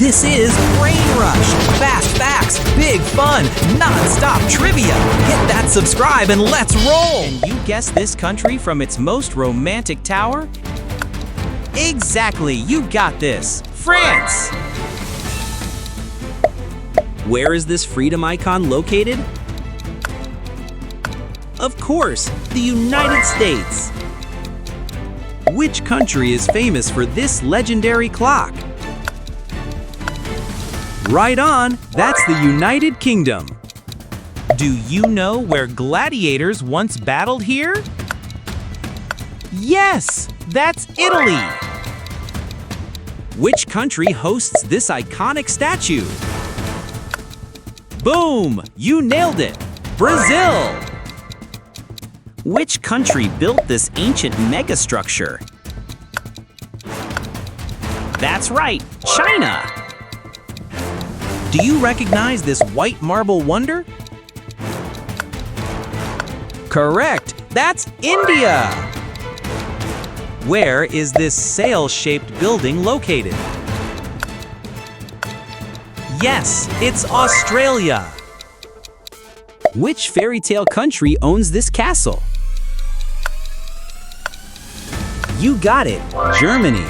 This is BrainRush. Fast facts, big fun, non-stop trivia. Hit that subscribe and let's roll. Can you guess this country from its most romantic tower? Exactly, you got this. France. Where is this freedom icon located? Of course, the United States. Which country is famous for this legendary clock? Right on, that's the United Kingdom. Do you know where gladiators once battled here? Yes, that's Italy. Which country hosts this iconic statue? Boom! You nailed it! Brazil! Which country built this ancient megastructure? That's right, China! Do you recognize this white marble wonder? Correct! That's India! Where is this sail-shaped building located? Yes, it's Australia! Which fairy tale country owns this castle? You got it, Germany.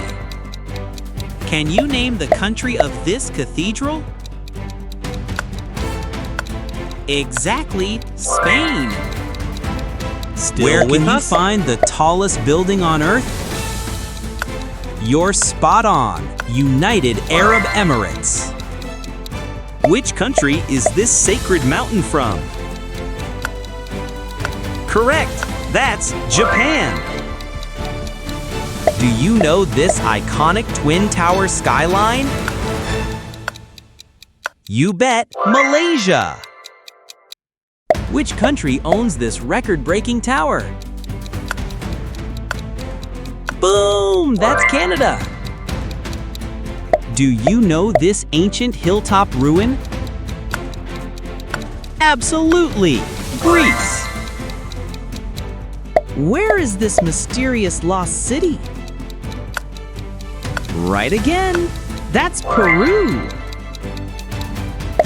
Can you name the country of this cathedral? Exactly, Spain. Where can you find the tallest building on Earth? You're spot on, United Arab Emirates. Which country is this sacred mountain from? Correct, that's Japan. Do you know this iconic Twin Tower skyline? You bet, Malaysia. Which country owns this record-breaking tower? Boom! That's Canada. Do you know this ancient hilltop ruin? Absolutely! Greece! Where is this mysterious lost city? Right again! That's Peru!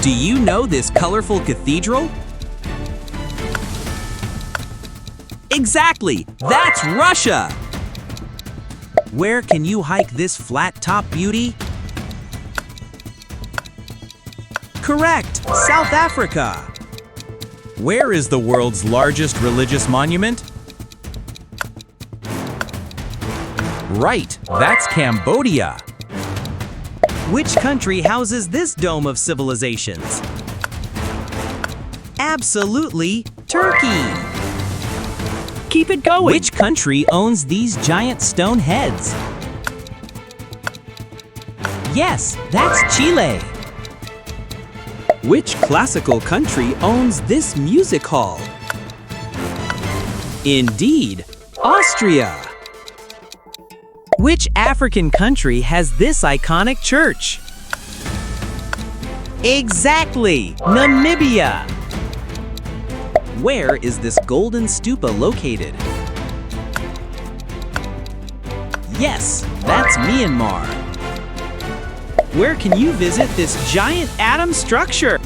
Do you know this colorful cathedral? Exactly! That's Russia! Where can you hike this flat-top beauty? Correct! South Africa! Where is the world's largest religious monument? Right, that's Cambodia. Which country houses this dome of civilizations? Absolutely, Turkey. Keep it going. Which country owns these giant stone heads? Yes, that's Chile. Which classical country owns this music hall? Indeed, Austria. Which African country has this iconic church? Exactly, Namibia. Where is this golden stupa located? Yes, that's Myanmar. Where can you visit this giant atom structure?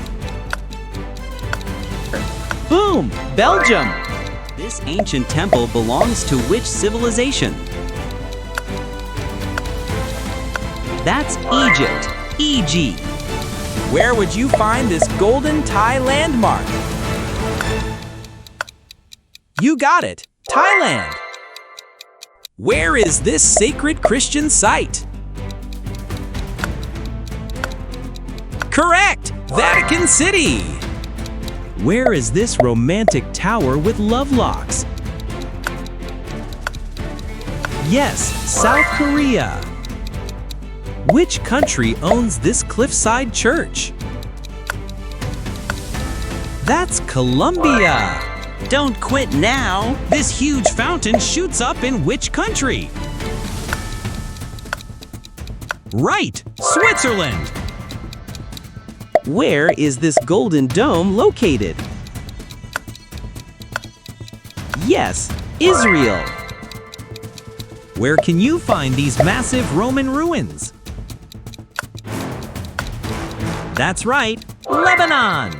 Boom! Belgium! This ancient temple belongs to which civilization? That's Egypt, EG. Where would you find this golden Thai landmark? You got it, Thailand. Where is this sacred Christian site? Correct, Vatican City. Where is this romantic tower with love locks? Yes, South Korea. Which country owns this cliffside church? That's Colombia. Don't quit now. This huge fountain shoots up in which country? Right, Switzerland. Where is this golden dome located? Yes, Israel. Where can you find these massive Roman ruins? That's right, Lebanon.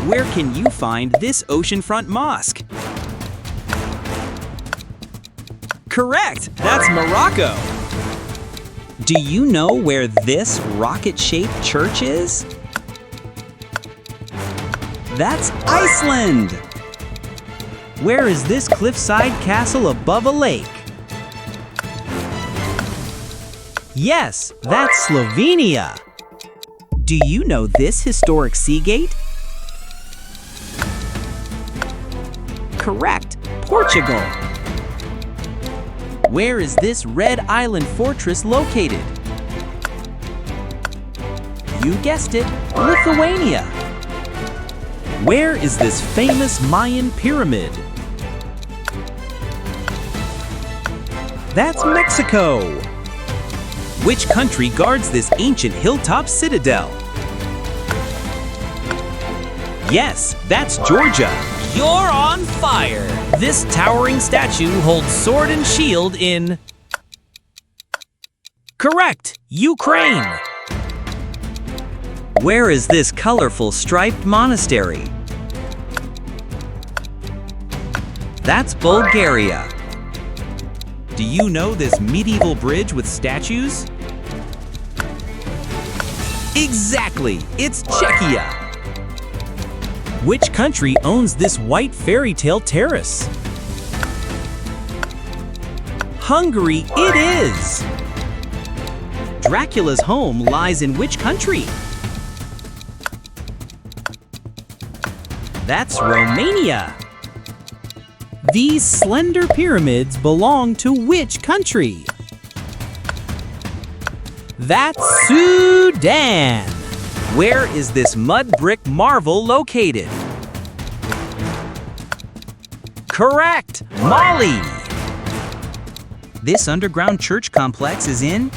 Where can you find this oceanfront mosque? Correct, that's Morocco. Do you know where this rocket-shaped church is? That's Iceland. Where is this cliffside castle above a lake? Yes, that's Slovenia. Do you know this historic sea gate? Correct, Portugal. Where is this red island fortress located? You guessed it, Lithuania. Where is this famous Mayan pyramid? That's Mexico. Which country guards this ancient hilltop citadel? Yes, that's Georgia. You're on fire! This towering statue holds sword and shield in... Correct! Ukraine! Where is this colorful striped monastery? That's Bulgaria. Do you know this medieval bridge with statues? Exactly! It's Czechia! Which country owns this white fairy tale terrace? Hungary it is! Dracula's home lies in which country? That's Romania. These slender pyramids belong to which country? That's Sudan. Where is this mud brick marvel located? Correct, Mali. This underground church complex is in?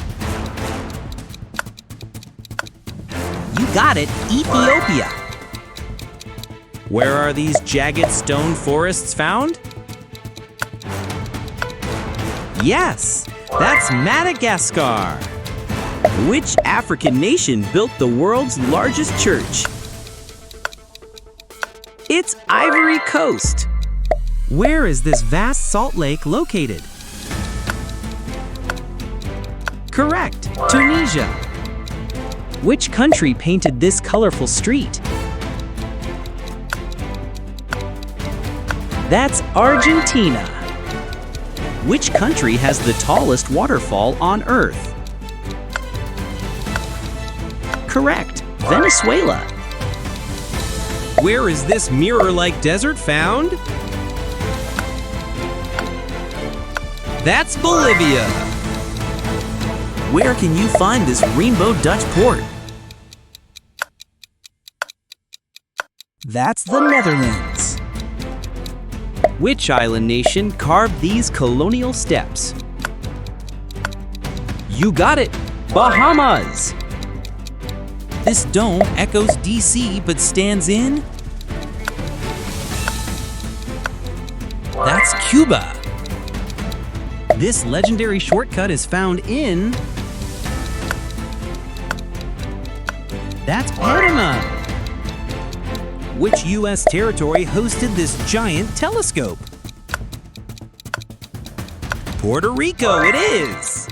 You got it, Ethiopia. Where are these jagged stone forests found? Yes, that's Madagascar. Which African nation built the world's largest church? It's Ivory Coast. Where is this vast salt lake located? Correct, Tunisia. Which country painted this colorful street? That's Argentina. Which country has the tallest waterfall on Earth? Correct, Venezuela. Where is this mirror-like desert found? That's Bolivia. Where can you find this rainbow Dutch port? That's the Netherlands. Which island nation carved these colonial steps? You got it, Bahamas. This dome echoes DC but stands in? That's Cuba. This legendary shortcut is found in... That's Panama. Which US territory hosted this giant telescope? Puerto Rico it is!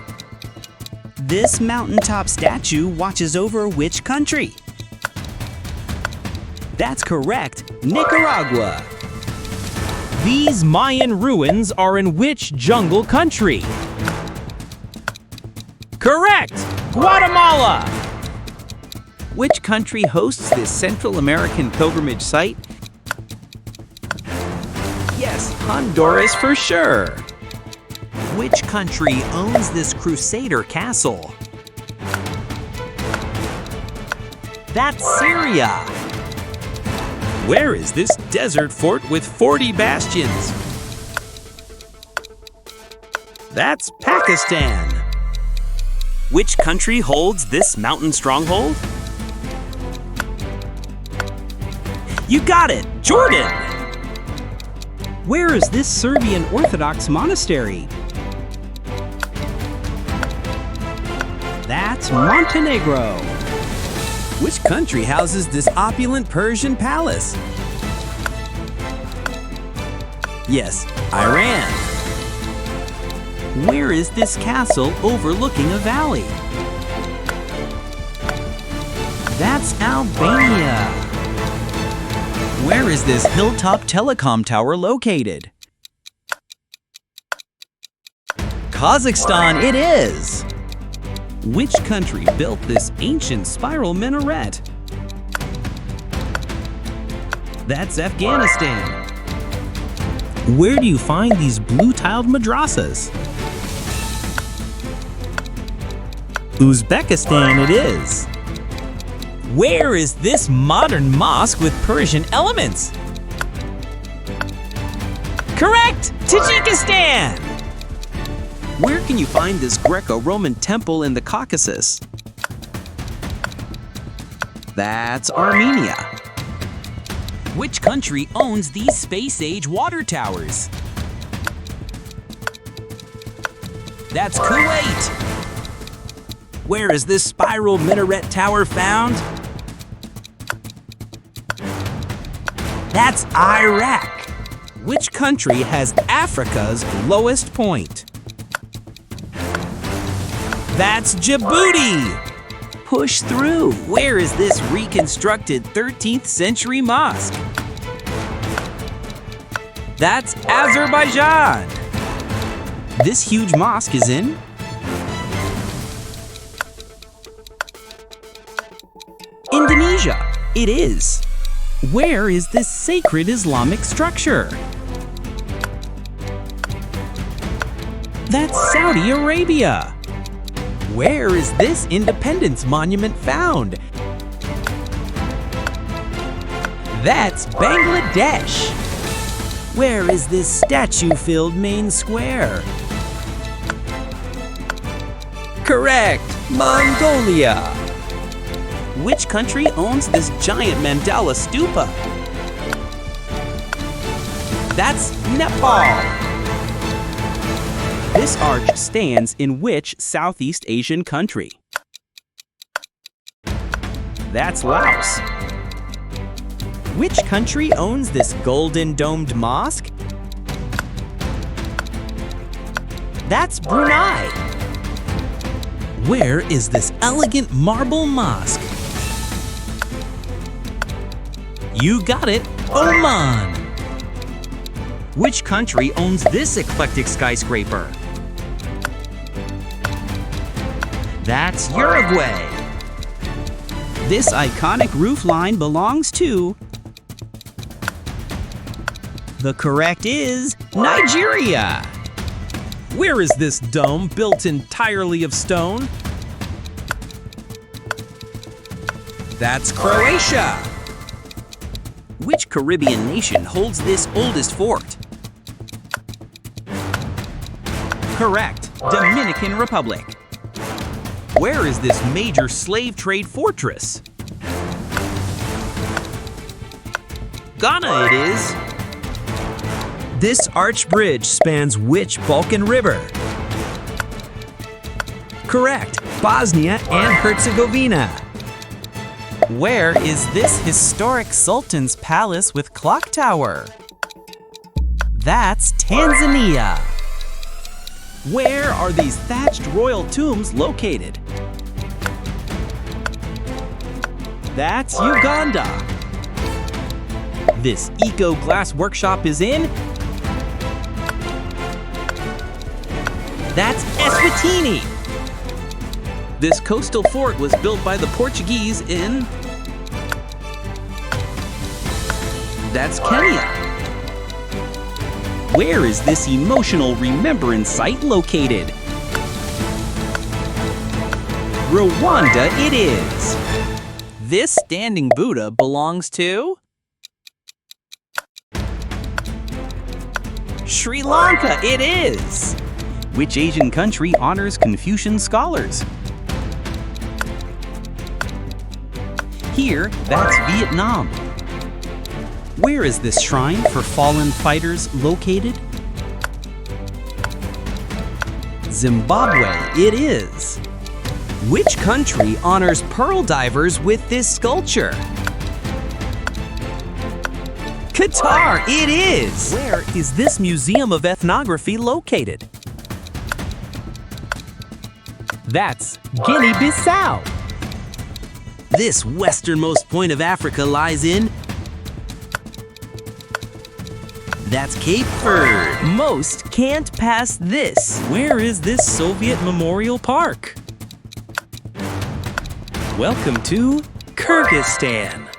This mountaintop statue watches over which country? That's correct, Nicaragua. These Mayan ruins are in which jungle country? Correct, Guatemala. Which country hosts this Central American pilgrimage site? Yes, Honduras for sure. Which country owns this Crusader castle? That's Syria. Where is this desert fort with 40 bastions? That's Pakistan. Which country holds this mountain stronghold? You got it, Jordan! Where is this Serbian Orthodox monastery? That's Montenegro. Which country houses this opulent Persian palace? Yes, Iran. Where is this castle overlooking a valley? That's Albania. Where is this hilltop telecom tower located? Kazakhstan it is! Which country built this ancient spiral minaret? That's Afghanistan. Where do you find these blue-tiled madrasas? Uzbekistan it is. Where is this modern mosque with Persian elements? Correct! Tajikistan! Where can you find this Greco-Roman temple in the Caucasus? That's Armenia. Which country owns these space-age water towers? That's Kuwait. Where is this spiral minaret tower found? That's Iraq. Which country has Africa's lowest point? That's Djibouti! Push through. Where is this reconstructed 13th century mosque? That's Azerbaijan! This huge mosque is in Indonesia. It is. Where is this sacred Islamic structure? That's Saudi Arabia. Where is this Independence Monument found? That's Bangladesh. Where is this statue-filled main square? Correct, Mongolia. Which country owns this giant mandala stupa? That's Nepal. This arch stands in which Southeast Asian country? That's Laos. Which country owns this golden domed mosque? That's Brunei. Where is this elegant marble mosque? You got it, Oman. Which country owns this eclectic skyscraper? That's Uruguay. This iconic roofline belongs to... The correct is Nigeria. Where is this dome built entirely of stone? That's Croatia. Which Caribbean nation holds this oldest fort? Correct, Dominican Republic. Where is this major slave trade fortress? Ghana it is. This arch bridge spans which Balkan river? Correct, Bosnia and Herzegovina. Where is this historic Sultan's palace with clock tower? That's Tanzania. Where are these thatched royal tombs located? That's Uganda. This eco-glass workshop is in? That's Eswatini. This coastal fort was built by the Portuguese in? That's Kenya. Where is this emotional remembrance site located? Rwanda it is. This standing Buddha belongs to? Sri Lanka it is. Which Asian country honors Confucian scholars? Here, that's Vietnam. Where is this shrine for fallen fighters located? Zimbabwe it is. Which country honors pearl divers with this sculpture? Qatar, it is! Where is this museum of ethnography located? That's Guinea-Bissau. This westernmost point of Africa lies in... That's Cape Verde. Most can't pass this. Where is this Soviet Memorial Park? Welcome to Kyrgyzstan.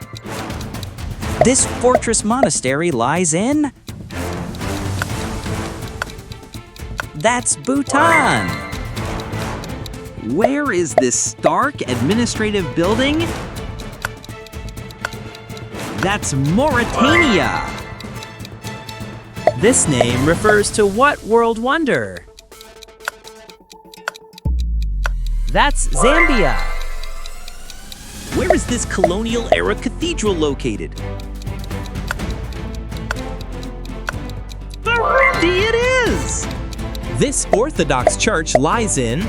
This fortress monastery lies in... That's Bhutan. Where is this stark administrative building? That's Mauritania. This name refers to what world wonder? That's Zambia. Where is this colonial-era cathedral located? Burundi it is! This Orthodox church lies in...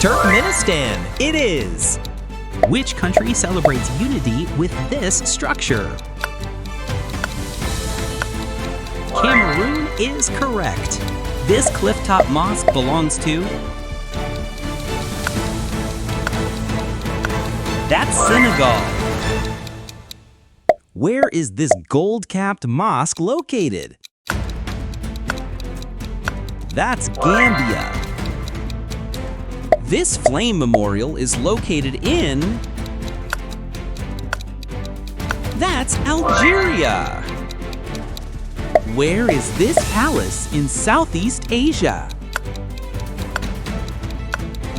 Turkmenistan, it is! Which country celebrates unity with this structure? Cameroon is correct. This clifftop mosque belongs to... That's Senegal. Where is this gold-capped mosque located? That's Gambia. This flame memorial is located in... That's Algeria. Where is this palace in Southeast Asia?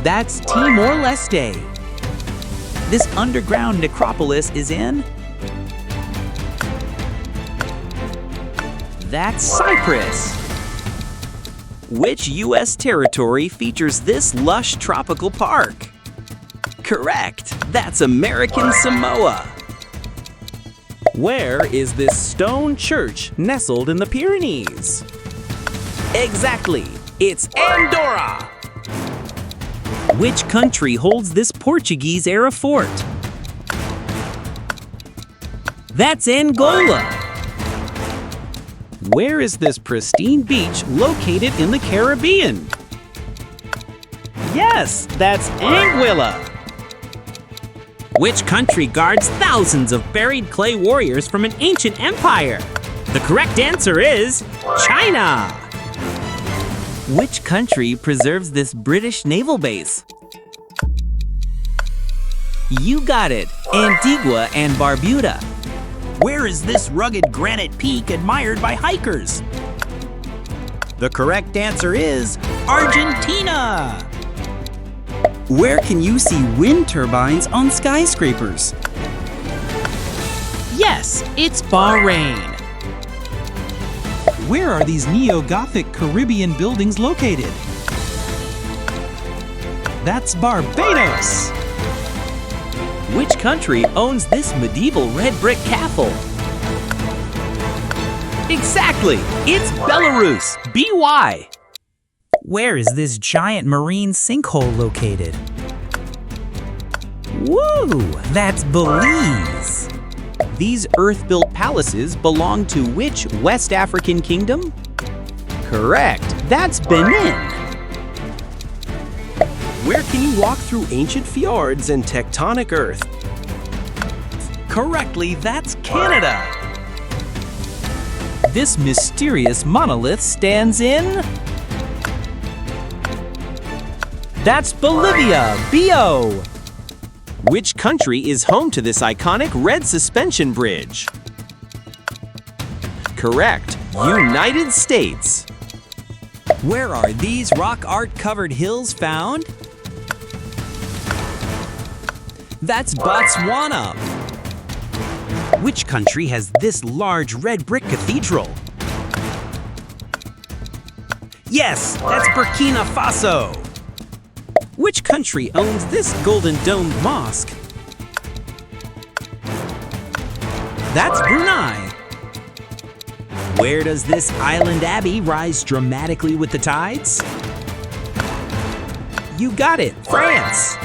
That's Timor-Leste. This underground necropolis is in... That's Cyprus. Which U.S. territory features this lush tropical park? Correct, that's American Samoa. Where is this stone church nestled in the Pyrenees? Exactly, it's Andorra. Which country holds this Portuguese-era fort? That's Angola. Where is this pristine beach located in the Caribbean? Yes, that's Anguilla. Which country guards thousands of buried clay warriors from an ancient empire? The correct answer is China. Which country preserves this British naval base? You got it, Antigua and Barbuda. Where is this rugged granite peak admired by hikers? The correct answer is Argentina. Where can you see wind turbines on skyscrapers? Yes, it's Bahrain. Where are these neo-Gothic Caribbean buildings located? That's Barbados. Which country owns this medieval red brick castle? Exactly, it's Belarus, BY. Where is this giant marine sinkhole located? Woo, that's Belize. These earth-built palaces belong to which West African kingdom? Correct, that's Benin. Where can you walk through ancient fjords and tectonic earth? Correctly, that's Canada. This mysterious monolith stands in... That's Bolivia, BO. Which country is home to this iconic red suspension bridge? Correct, United States. Where are these rock art-covered hills found? That's Botswana. Which country has this large red brick cathedral? Yes, that's Burkina Faso. Which country owns this golden domed mosque? That's Brunei. Where does this island abbey rise dramatically with the tides? You got it, France!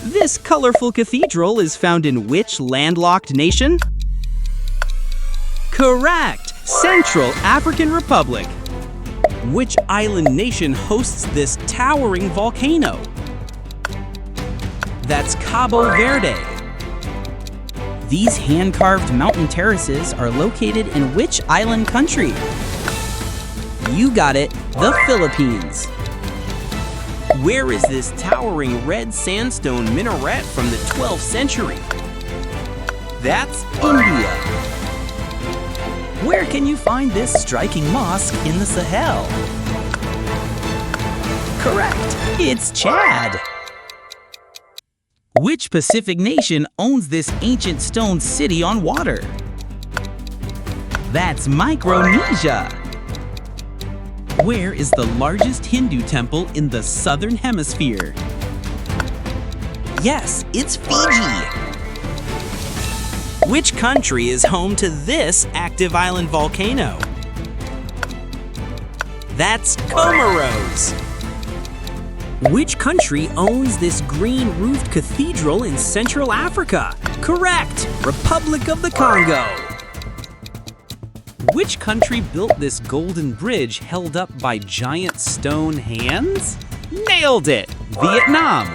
This colorful cathedral is found in which landlocked nation? Correct! Central African Republic. Which island nation hosts this towering volcano? That's Cabo Verde. These hand-carved mountain terraces are located in which island country? You got it, the Philippines. Where is this towering red sandstone minaret from the 12th century? That's India. Where can you find this striking mosque in the Sahel? Correct, it's Chad. Which Pacific nation owns this ancient stone city on water? That's Micronesia. Where is the largest Hindu temple in the Southern Hemisphere? Yes, it's Fiji. Which country is home to this active island volcano? That's Comoros. Which country owns this green-roofed cathedral in Central Africa? Correct! Republic of the Congo. Which country built this golden bridge held up by giant stone hands? Nailed it! Vietnam.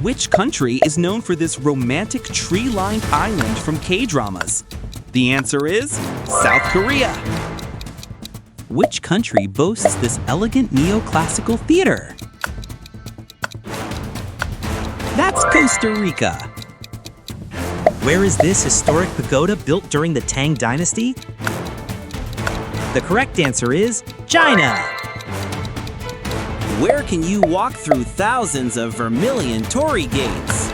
Which country is known for this romantic tree-lined island from K-dramas? The answer is South Korea. Which country boasts this elegant neoclassical theater? That's Costa Rica. Where is this historic pagoda built during the Tang Dynasty? The correct answer is China. Where can you walk through thousands of vermilion torii gates?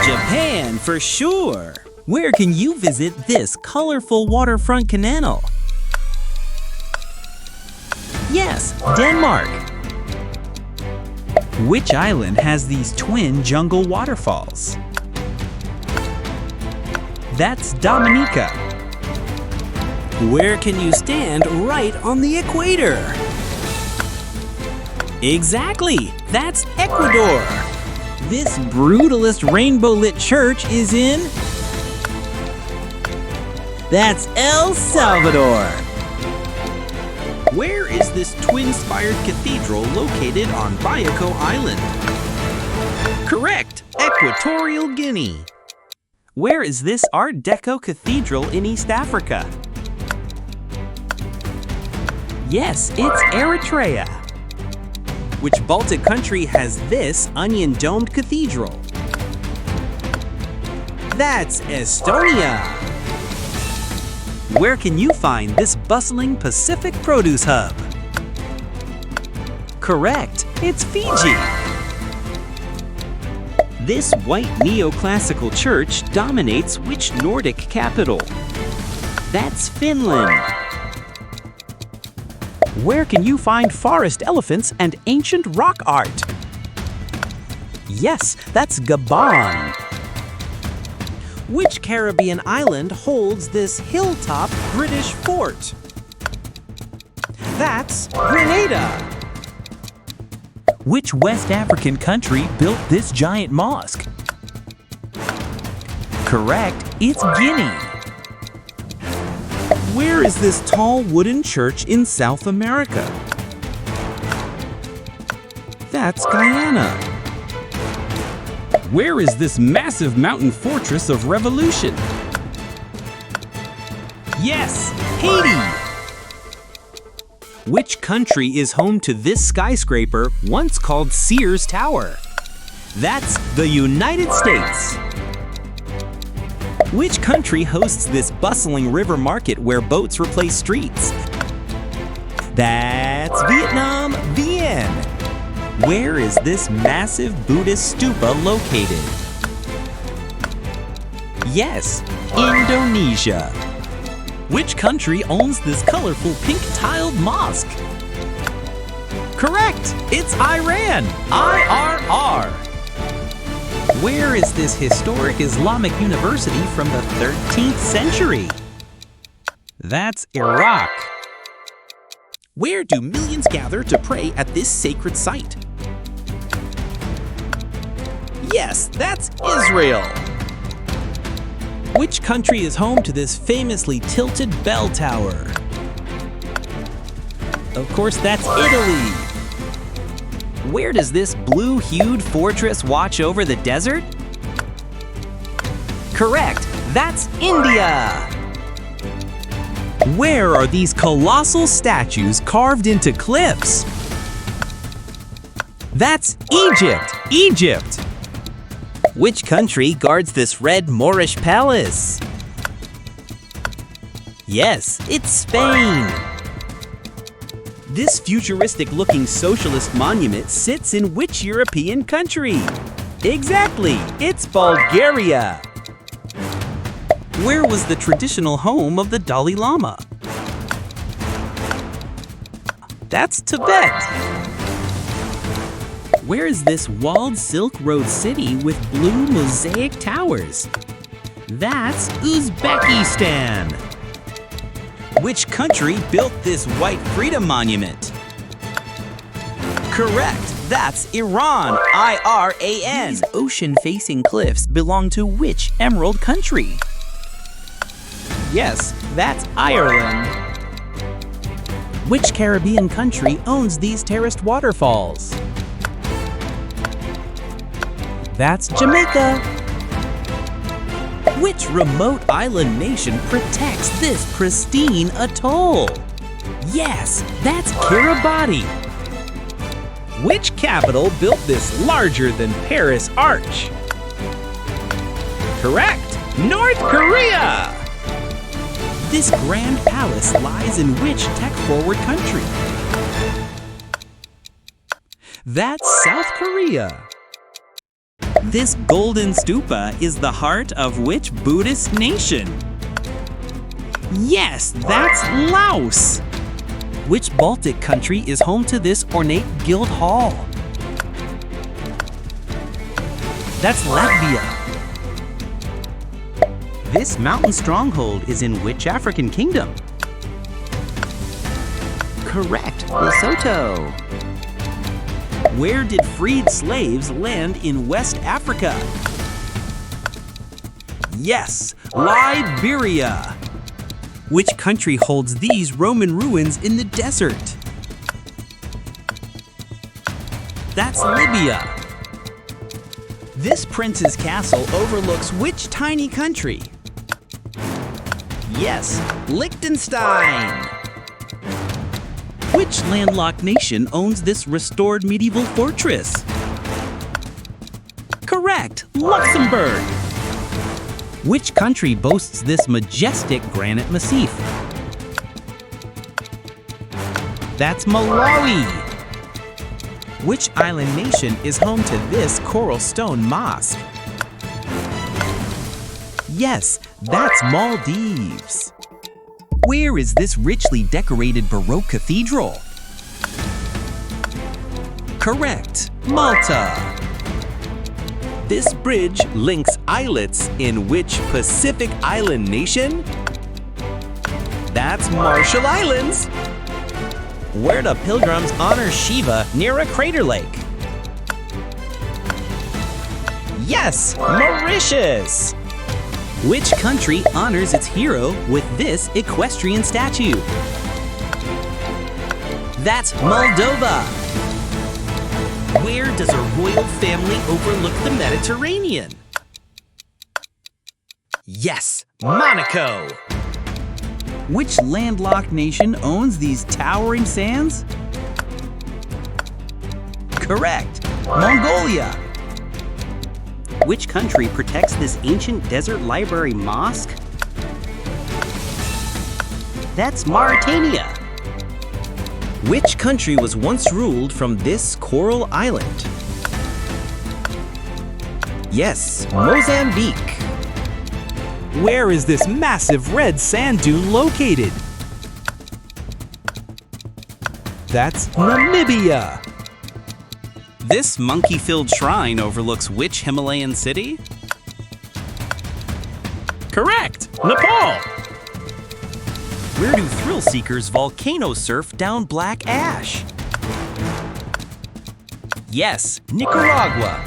Japan, for sure. Where can you visit this colorful waterfront canal? Yes, Denmark. Which island has these twin jungle waterfalls? That's Dominica. Where can you stand right on the equator? Exactly, that's Ecuador. This brutalist rainbow-lit church is in... That's El Salvador. Where is this twin-spired cathedral located on Bioko Island? Correct, Equatorial Guinea. Where is this Art Deco cathedral in East Africa? Yes, it's Eritrea. Which Baltic country has this onion-domed cathedral? That's Estonia. Where can you find this bustling Pacific produce hub? Correct, it's Fiji. This white neoclassical church dominates which Nordic capital? That's Finland. Where can you find forest elephants and ancient rock art? Yes, that's Gabon. Which Caribbean island holds this hilltop British fort? That's Grenada. Which West African country built this giant mosque? Correct, it's Guinea. Where is this tall wooden church in South America? That's Guyana. Where is this massive mountain fortress of revolution? Yes, Haiti! Which country is home to this skyscraper once called Sears Tower? That's the United States. Which country hosts this bustling river market where boats replace streets? That's Vietnam, Vienne. Where is this massive Buddhist stupa located? Yes, Indonesia. Which country owns this colorful pink-tiled mosque? Correct, it's Iran, IRR. Where is this historic Islamic university from the 13th century? That's Iraq. Where do millions gather to pray at this sacred site? Yes, that's Israel. Which country is home to this famously tilted bell tower? Of course, that's Italy. Where does this blue-hued fortress watch over the desert? Correct, that's India. Where are these colossal statues carved into cliffs? That's Egypt. Which country guards this red Moorish palace? Yes, it's Spain. This futuristic-looking socialist monument sits in which European country? Exactly, it's Bulgaria. Where was the traditional home of the Dalai Lama? That's Tibet. Where is this walled Silk Road city with blue mosaic towers? That's Uzbekistan. Which country built this white freedom monument? Correct, that's Iran, I-R-A-N. These ocean-facing cliffs belong to which emerald country? Yes, that's Ireland. Which Caribbean country owns these terraced waterfalls? That's Jamaica. Which remote island nation protects this pristine atoll? Yes, that's Kiribati. Which capital built this larger-than-Paris arch? Correct, North Korea. This grand palace lies in which tech-forward country? That's South Korea. This golden stupa is the heart of which Buddhist nation? Yes, that's Laos. Which Baltic country is home to this ornate guild hall? That's Latvia. This mountain stronghold is in which African kingdom? Correct, Lesotho. Where did freed slaves land in West Africa? Yes, Liberia. Which country holds these Roman ruins in the desert? That's Libya. This prince's castle overlooks which tiny country? Yes, Liechtenstein. Which landlocked nation owns this restored medieval fortress? Correct, Luxembourg. Which country boasts this majestic granite massif? That's Malawi. Which island nation is home to this coral stone mosque? Yes, that's Maldives. Where is this richly decorated Baroque cathedral? Correct, Malta. This bridge links islets in which Pacific island nation? That's Marshall Islands. Where do pilgrims honor Shiva near a crater lake? Yes, Mauritius. Which country honors its hero with this equestrian statue? That's Moldova. Where does a royal family overlook the Mediterranean? Yes, Monaco. Which landlocked nation owns these towering sands? Correct, Mongolia. Which country protects this ancient desert library mosque? That's Mauritania. Which country was once ruled from this coral island? Yes, Mozambique. Where is this massive red sand dune located? That's Namibia. This monkey-filled shrine overlooks which Himalayan city? Correct! Nepal! Where do thrill-seekers volcano surf down black ash? Yes, Nicaragua.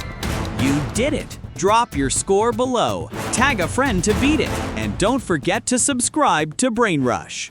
You did it. Drop your score below. Tag a friend to beat it. And don't forget to subscribe to BrainRush.